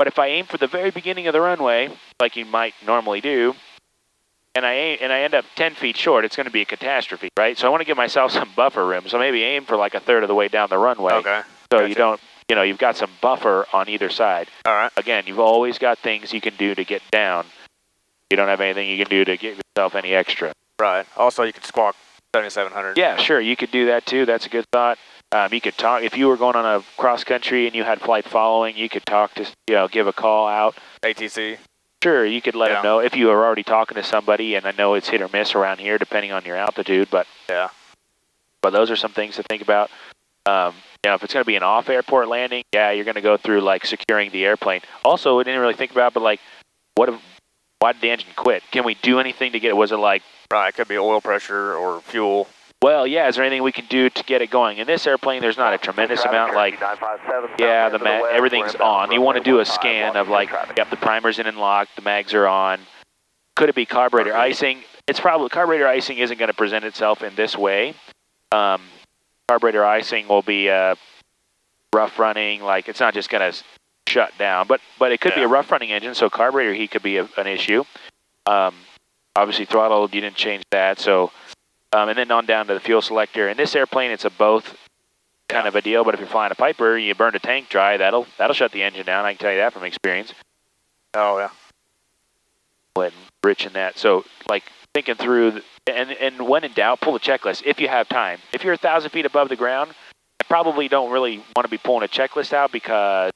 But if I aim for the very beginning of the runway, like you might normally do, and I end up 10 feet short, it's going to be a catastrophe, right? So I want to give myself some buffer room. So maybe aim for like a third of the way down the runway. Okay. So gotcha. you don't, you've got some buffer on either side. All right. Again, you've always got things you can do to get down. You don't have anything you can do to give yourself any extra. Right. Also, you could squawk 7700. Yeah, sure. You could do that too. That's a good thought. You could talk, if you were going on a cross country and you had flight following, you could talk to, give a call out. ATC. Sure, you could let them know if you were already talking to somebody, and I know it's hit or miss around here depending on your altitude, but those are some things to think about. If it's going to be an off-airport landing, you're going to go through like securing the airplane. Also, we didn't really think about, but like, why did the engine quit? Can we do anything to get it? Was it like... Right, it could be oil pressure or fuel. Well, yeah, is there anything we can do to get it going? In this airplane, there's not a tremendous amount, like, everything's on. You want to do a scan of, like, the primer's in and locked, the mags are on. Could it be carburetor icing? It's probably, carburetor icing isn't going to present itself in this way. Carburetor icing will be rough running, like, it's not just going to shut down. But it could be a rough running engine, so carburetor heat could be an issue. Obviously, throttle, you didn't change that, so... and then on down to the fuel selector. In this airplane, it's a both kind of a deal, but if you're flying a Piper, you burned a tank dry, that'll shut the engine down. I can tell you that from experience. Oh, yeah. Go ahead and rich in that. So, like, thinking through, and when in doubt, pull the checklist if you have time. If you're 1,000 feet above the ground, I probably don't really want to be pulling a checklist out because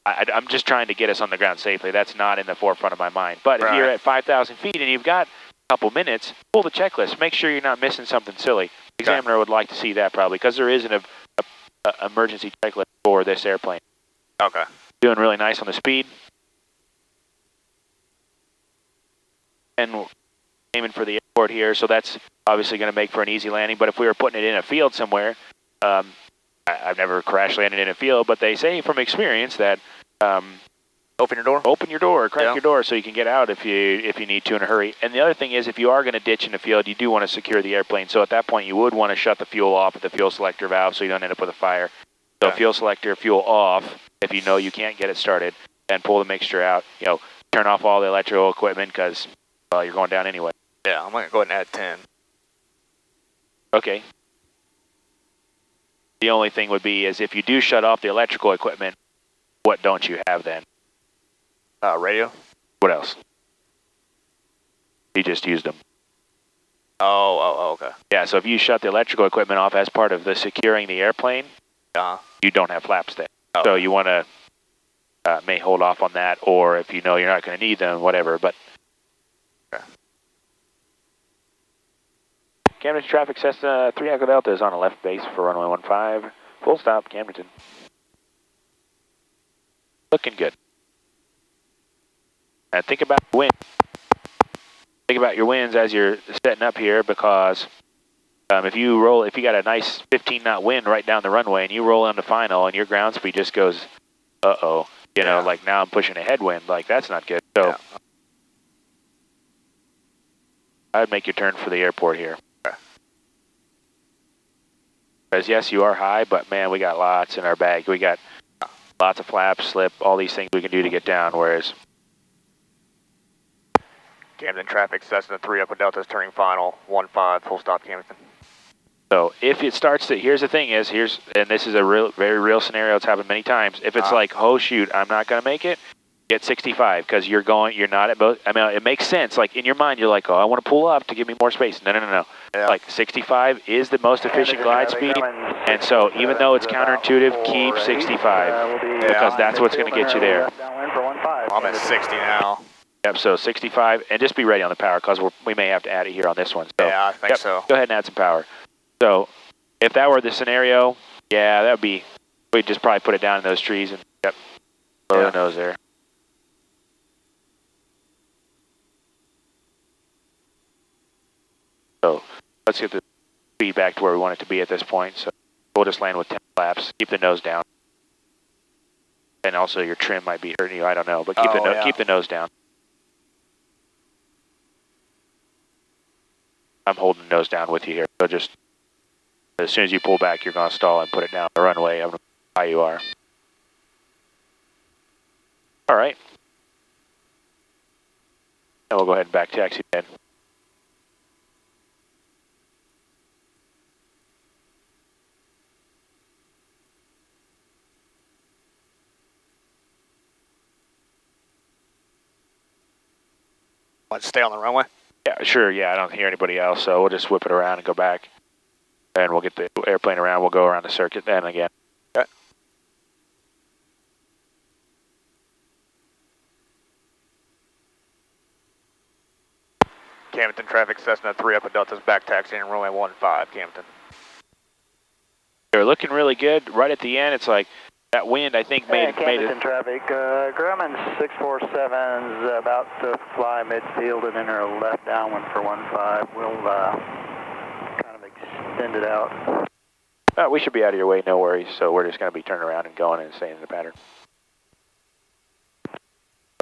I'm just trying to get us on the ground safely. That's not in the forefront of my mind. But if you're at 5,000 feet and you've got couple minutes, pull the checklist. Make sure you're not missing something silly. The examiner would like to see that probably because there is an emergency checklist for this airplane. Okay. Doing really nice on the speed. And aiming for the airport here, so that's obviously going to make for an easy landing. But if we were putting it in a field somewhere, I've never crash landed in a field, but they say from experience that open your door? Open your door, crack your door so you can get out if you need to in a hurry. And the other thing is if you are going to ditch in the field, you do want to secure the airplane. So at that point, you would want to shut the fuel off at the fuel selector valve so you don't end up with a fire. So fuel selector, fuel off if you know you can't get it started, and pull the mixture out. Turn off all the electrical equipment because, well, you're going down anyway. Yeah, I'm going to go ahead and add 10. Okay. The only thing would be is if you do shut off the electrical equipment, what don't you have then? Radio. What else? He just used them. Oh, okay. Yeah, so if you shut the electrical equipment off as part of the securing the airplane, you don't have flaps then. Oh. So you want to may hold off on that, or if you know you're not going to need them, whatever. But Camden traffic, Cessna 3 Echo Delta is on a left base for runway 15. Full stop, Camden. Looking good. And think about the wind. Think about your winds as you're setting up here, because if you got a nice 15-knot wind right down the runway and you roll into final and your ground speed just goes, like now I'm pushing a headwind, like that's not good. So I'd make your turn for the airport here. Because yes, you are high, but man, we got lots in our bag. We got lots of flaps, slip, all these things we can do to get down, whereas Camden traffic, Cessna 3 Echo Delta is turning final, 15, full stop Camden. So if it starts to, here's the thing is, and this is a very real scenario, it's happened many times. If it's like, oh shoot, I'm not going to make it, get 65, because you're not at both, I mean, it makes sense. Like in your mind, you're like, oh, I want to pull up to give me more space. No. Yeah. Like 65 is the most efficient glide speed. And so even though it's counterintuitive, keep 65, because that's what's going to get you there. I'm at 60 now. Yep, so 65, and just be ready on the power, because we may have to add it here on this one. So, yeah, I think so. Go ahead and add some power. So if that were the scenario, that would be, we'd just probably put it down in those trees and blow the nose there. So let's get the speed back to where we want it to be at this point. So we'll just land with 10 flaps, keep the nose down. And also your trim might be hurting you, I don't know, but keep the nose down. I'm holding the nose down with you here, so just as soon as you pull back, you're going to stall and put it down the runway. I don't know how high you are. All right. And we'll go ahead and back taxi then. Want to stay on the runway? Yeah, sure. Yeah, I don't hear anybody else, so we'll just whip it around and go back. And we'll get the airplane around. We'll go around the circuit then again. Okay. Camden traffic, Cessna 3 Echo Delta's back taxiing runway 15, Camden. They're looking really good. Right at the end, it's like that wind, I think, made it. Traffic, Grumman 647's about to fly midfield and enter a left downwind for 15. We'll kind of extend it out. We should be out of your way, no worries. So we're just going to be turning around and going and staying in the pattern.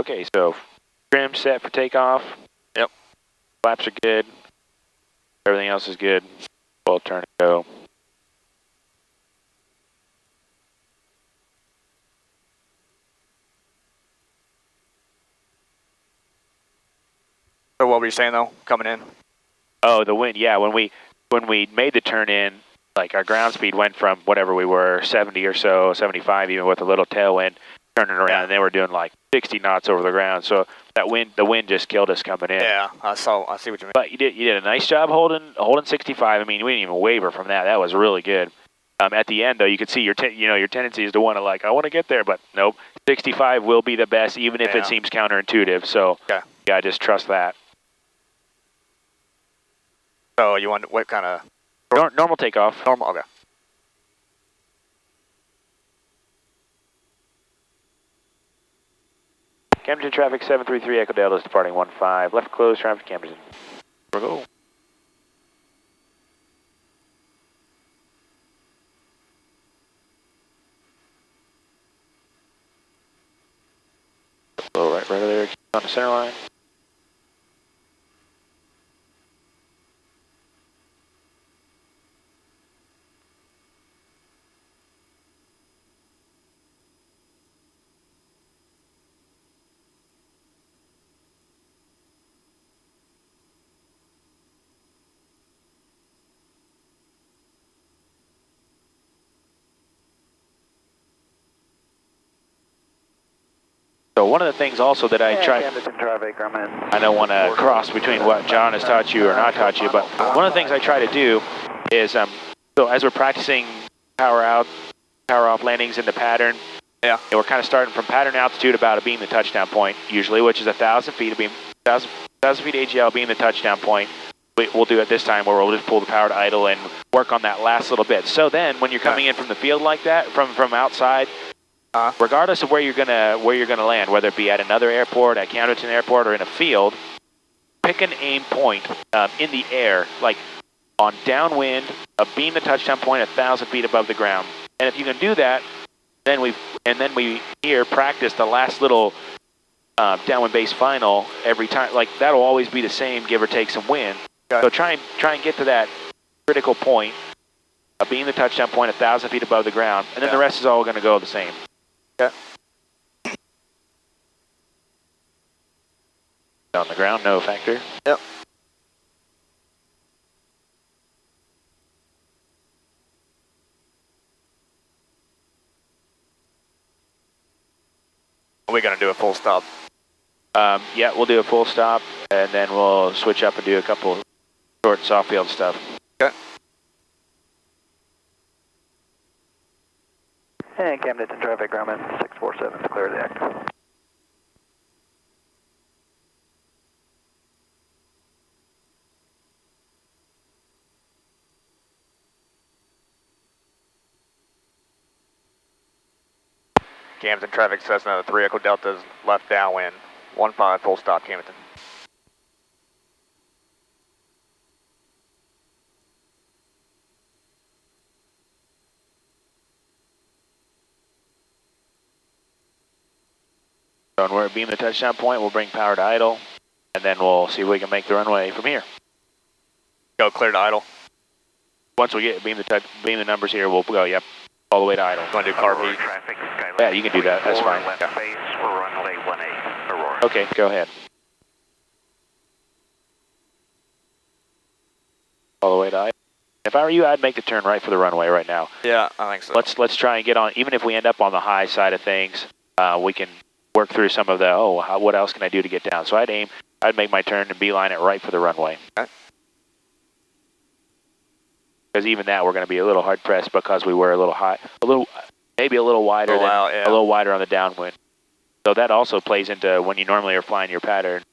Okay, so trim set for takeoff. Yep. Flaps are good. Everything else is good. We'll turn and go. So what were you saying though, coming in? Oh, the wind, yeah. When we made the turn in, like our ground speed went from whatever we were, 70 or so, 75 even with a little tailwind, turning around, and then we're doing like 60 knots over the ground. So that the wind just killed us coming in. Yeah, I see what you mean. But you did a nice job holding 65. I mean, we didn't even waver from that. That was really good. At the end though, you could see your tendency is to want to like, I want to get there, but nope. 65 will be the best, even if it seems counterintuitive. So yeah, just trust that. So you want what kind of? Normal takeoff. Normal, okay. Camden traffic 733 Echo Delta is departing 15. Left close, traffic Camden. Here we go. Slow right there, on the center line. So one of the things also that I try, I don't want to cross between what John has taught you or not taught you, but one of the things I try to do is, so as we're practicing power out, power off landings in the pattern, and we're kind of starting from pattern altitude about being the touchdown point usually, which is 1,000 feet, 1,000 feet AGL being the touchdown point. We'll do it this time where we'll just pull the power to idle and work on that last little bit. So then when you're coming in from the field like that, from outside, regardless of where you're gonna land, whether it be at another airport, at Camden Airport, or in a field, pick an aim point in the air, like on downwind, beam the touchdown point 1,000 feet above the ground. And if you can do that, then we here practice the last little downwind base final every time. Like that'll always be the same, give or take some wind. So try and get to that critical point, beam the touchdown point 1,000 feet above the ground, and then the rest is all going to go the same. On the ground, no factor. Yep. Are we going to do a full stop? Yeah, we'll do a full stop, and then we'll switch up and do a couple short soft field stuff. Okay. And Camden traffic, Grumman 647 to clear the act. Camden traffic, Cessna 3 Echo Delta's left downwind, 15 full stop, Camden. So when we're beam the touchdown point, we'll bring power to idle, and then we'll see if we can make the runway from here. Go clear to idle. Once we get beam the numbers here, we'll go, yep, all the way to idle. You want to do carb heat? Yeah, you can do that, that's fine. Base, we're runway runway 18, Aurora. Okay, go ahead. All the way to I. If I were you, I'd make the turn right for the runway right now. Yeah, I think so. Let's try and get on, even if we end up on the high side of things, we can work through some of the, what else can I do to get down? So I'd make my turn and beeline it right for the runway. Okay. Because even that, we're going to be a little hard pressed because we were a little high, maybe a little wider a little wider on the downwind. So that also plays into when you normally are flying your pattern,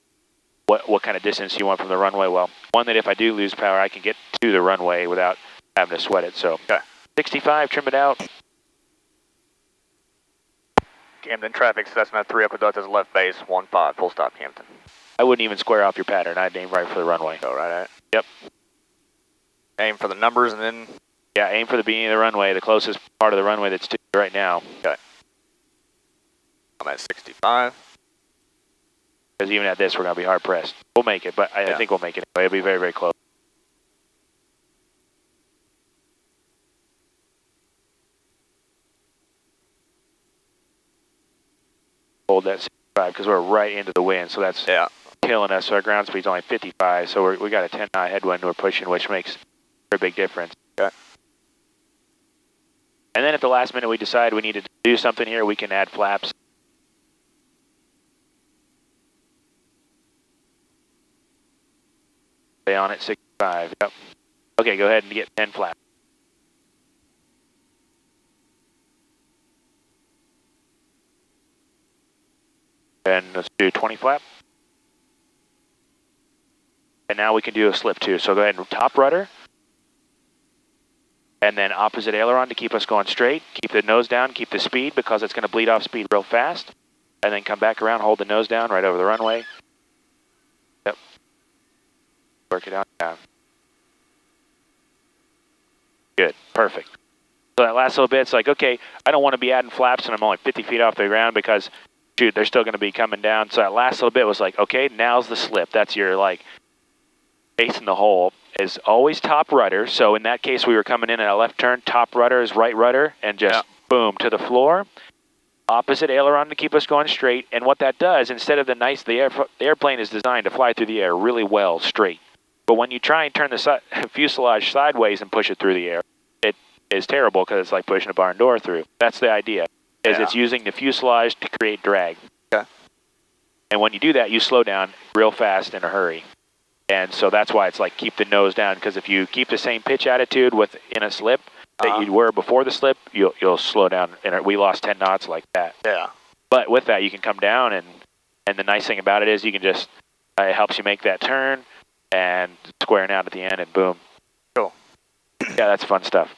what kind of distance you want from the runway. Well, one that if I do lose power, I can get to the runway without having to sweat it. So, okay. 65, trim it out. Camden traffic, Cessna 3 Echo Delta's left base, 15, full stop, Camden. I wouldn't even square off your pattern. I'd aim right for the runway. Go right at it. Yep. Aim for the numbers and then? Yeah, aim for the beginning of the runway, the closest part of the runway that's to you right now. Okay. I'm at 65. Because even at this, we're going to be hard pressed. We'll make it, but I think we'll make it anyway. It'll be very, very close. Hold that 65 because we're right into the wind, so that's killing us. So our ground speed's only 55, so we got a 10-knot headwind we're pushing, which makes a very big difference. Okay. And then at the last minute we decide we need to do something here, we can add flaps. Stay on at 65, yep. Okay, go ahead and get 10 flaps. And let's do 20 flap. And now we can do a slip too. So go ahead and top rudder. And then opposite aileron to keep us going straight. Keep the nose down, keep the speed because it's going to bleed off speed real fast. And then come back around, hold the nose down right over the runway. Yep. Work it out. Down. Good. Perfect. So that last little bit, it's like, okay, I don't want to be adding flaps and I'm only 50 feet off the ground because, shoot, they're still going to be coming down. So that last little bit was like, okay, now's the slip. That's your, like, face in the hole. Is always top rudder. So in that case, we were coming in at a left turn. Top rudder is right rudder and just boom to the floor. Opposite aileron to keep us going straight. And what that does, instead of the airplane is designed to fly through the air really well straight. But when you try and turn the fuselage sideways and push it through the air, it is terrible because it's like pushing a barn door through. That's the idea. Is it's using the fuselage to create drag. Okay. And when you do that, you slow down real fast in a hurry. And so that's why it's like keep the nose down, because if you keep the same pitch attitude in a slip that you were before the slip, you'll slow down. And we lost 10 knots like that. Yeah. But with that, you can come down, and the nice thing about it is you can just, it helps you make that turn and squaring out at the end, and boom. Cool. Yeah, that's fun stuff.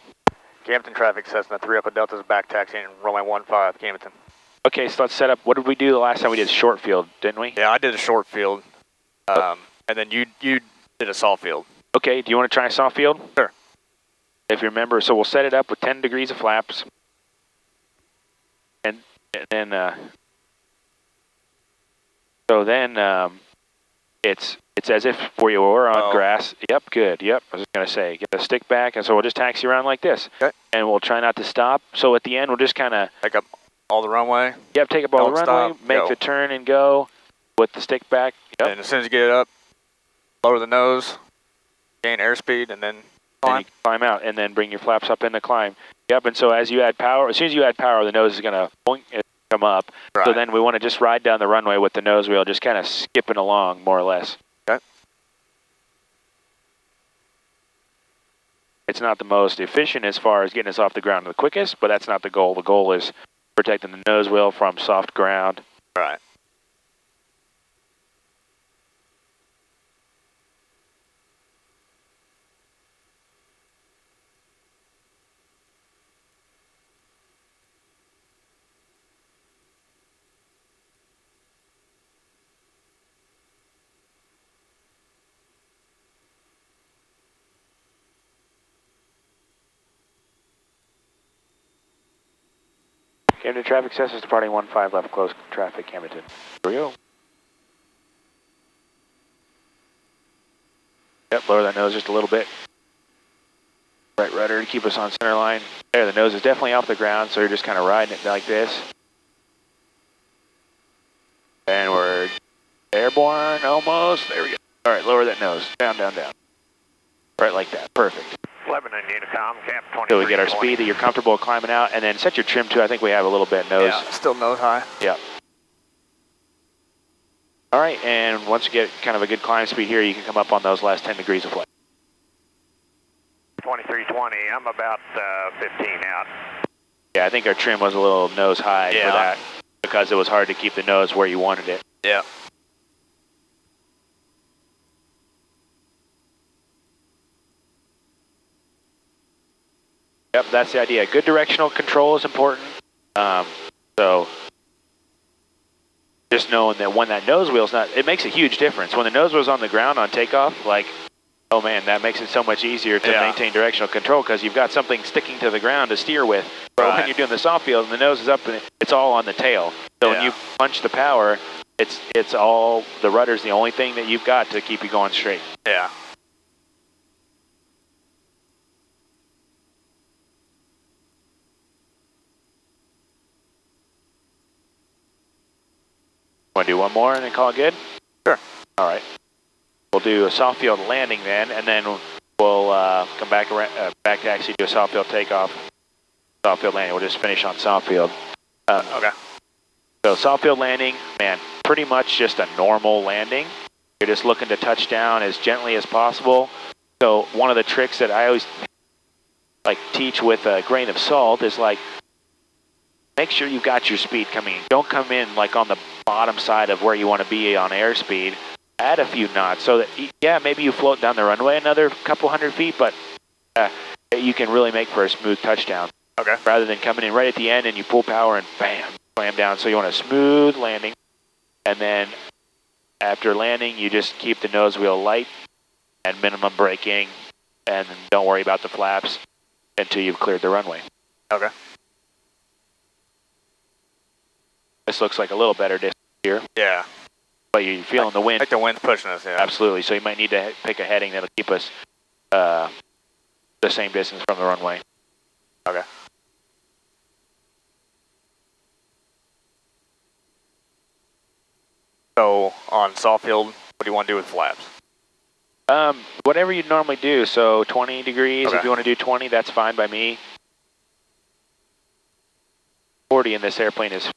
Camden traffic, Cessna 3 Echo Delta's back taxiing, runway 15, Camden. Okay, so let's set up, what did we do the last time we did short field, didn't we? Yeah, I did a short field. And then you did a soft field. Okay, do you want to try a soft field? Sure. If you remember, so we'll set it up with 10 degrees of flaps. And then, it's as if we were on grass. Yep, good. Yep, I was just going to say, get the stick back, and so we'll just taxi around like this. Okay. And we'll try not to stop. So at the end, we'll just kind of... Take up all the runway. Yep, take up all the runway, make the turn and go with the stick back. Yep. And as soon as you get it up, lower the nose, gain airspeed, and then climb. And you climb out, and then bring your flaps up in the climb. Yep, and so as you add power, as soon as you add power, the nose is going to come up. Right. So then we want to just ride down the runway with the nose wheel, just kind of skipping along, more or less. Okay. It's not the most efficient as far as getting us off the ground the quickest, but that's not the goal. The goal is protecting the nose wheel from soft ground. Right. Camden traffic, Cessna's departing 15 left, close traffic, Camden. Here we go. Yep, lower that nose just a little bit. Right rudder to keep us on center line. There, the nose is definitely off the ground, so you're just kind of riding it like this. And we're airborne, almost. There we go. All right, lower that nose. Down, down, down. Right like that. Perfect. Lebanon Unicom, camp 23. So we get our speed that you're comfortable climbing out, and then set your trim to, I think we have a little bit nose. Yeah, still nose high. Yep. All right, and once you get kind of a good climb speed here, you can come up on those last 10 degrees of flight. 2320, I'm about 15 out. Yeah, I think our trim was a little nose high for that because it was hard to keep the nose where you wanted it. Yeah. Yep, that's the idea. Good directional control is important. So just knowing that when that nose wheel's not, it makes a huge difference. When the nose wheel's on the ground on takeoff, like, oh man, that makes it so much easier to maintain directional control because you've got something sticking to the ground to steer with. But when you're doing the soft field and the nose is up and it's all on the tail. So when you punch the power, it's all, the rudder's the only thing that you've got to keep you going straight. Yeah. Want to do one more and then call it good? Sure. All right. We'll do a soft field landing then, and then we'll come back around, back to actually do a soft field takeoff, soft field landing. We'll just finish on soft field. Okay. So soft field landing, man, pretty much just a normal landing. You're just looking to touch down as gently as possible. So one of the tricks that I always like teach with a grain of salt is like, make sure you've got your speed coming in. Don't come in like on the bottom side of where you want to be on airspeed. Add a few knots so that, yeah, maybe you float down the runway another couple hundred feet, but you can really make for a smooth touchdown. Okay. Rather than coming in right at the end and you pull power and bam, slam down. So you want a smooth landing. And then after landing, you just keep the nose wheel light and minimum braking, and don't worry about the flaps until you've cleared the runway. Okay. This looks like a little better distance here. Yeah. But you're feeling the wind. Like the wind's pushing us, yeah. Absolutely. So you might need to pick a heading that'll keep us the same distance from the runway. Okay. So on soft field, what do you want to do with flaps? Whatever you normally do. So 20 degrees, Okay. if you want to do 20, that's fine by me. 40 in this airplane is fantastic.